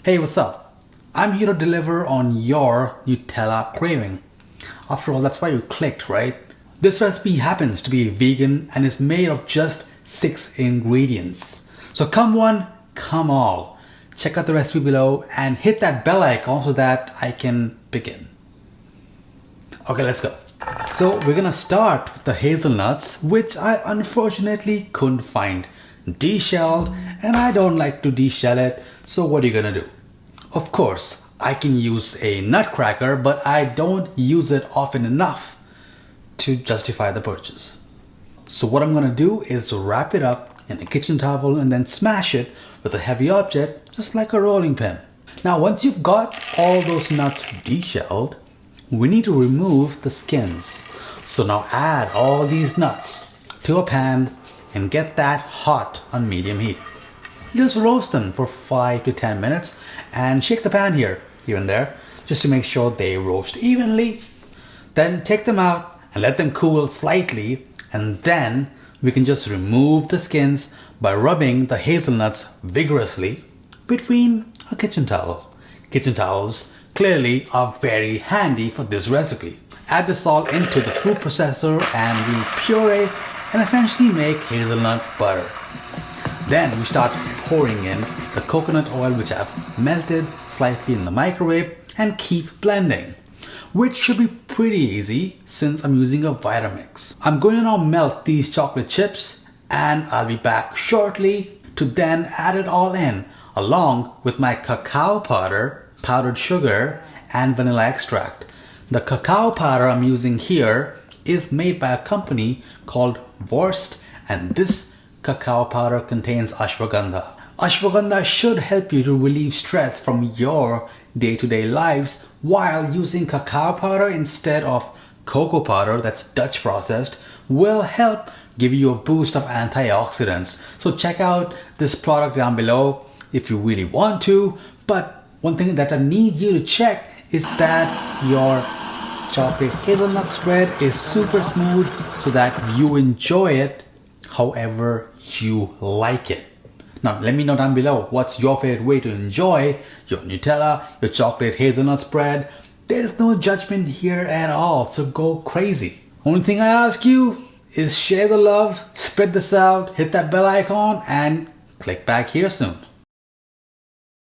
Hey, what's up? I'm here to deliver on your Nutella craving. After all, that's why you clicked, right? This recipe happens to be vegan and is made of just 6 ingredients. So come one, come all. Check out the recipe below and hit that bell icon so that I can begin. Okay, let's go. So we're gonna start with the hazelnuts, which I unfortunately couldn't find. Deshelled, and I don't like to deshell it, so what are you gonna do? Of course, I can use a nutcracker, but I don't use it often enough to justify the purchase. So what I'm gonna do is wrap it up in a kitchen towel and then smash it with a heavy object, just like a rolling pin. Now, once you've got all those nuts deshelled, we need to remove the skins. So now add all these nuts to a pan and get that hot on medium heat. Just roast them for 5 to 10 minutes and shake the pan here and there just to make sure they roast evenly. Then take them out and let them cool slightly, and then we can just remove the skins by rubbing the hazelnuts vigorously between a kitchen towel. Kitchen towels clearly are very handy for this recipe. Add this all into the food processor and we puree and essentially make hazelnut butter. Then we start pouring in the coconut oil, which I've melted slightly in the microwave, and keep blending, which should be pretty easy since I'm using a Vitamix. I'm going to now melt these chocolate chips and I'll be back shortly to then add it all in along with my cacao powder, powdered sugar, and vanilla extract. The cacao powder I'm using here is made by a company called Wurst, and this cacao powder contains ashwagandha. Ashwagandha should help you to relieve stress from your day-to-day lives while using cacao powder instead of cocoa powder that's Dutch processed will help give you a boost of antioxidants. So check out this product down below if you really want to, but one thing that I need you to check is that your chocolate hazelnut spread is super smooth so that you enjoy it however you like it. Now let me know down below what's your favorite way to enjoy your Nutella, your chocolate hazelnut spread. There's no judgment here at all, so go crazy. Only thing I ask you is share the love, spread this out, hit that bell icon, and click back here soon.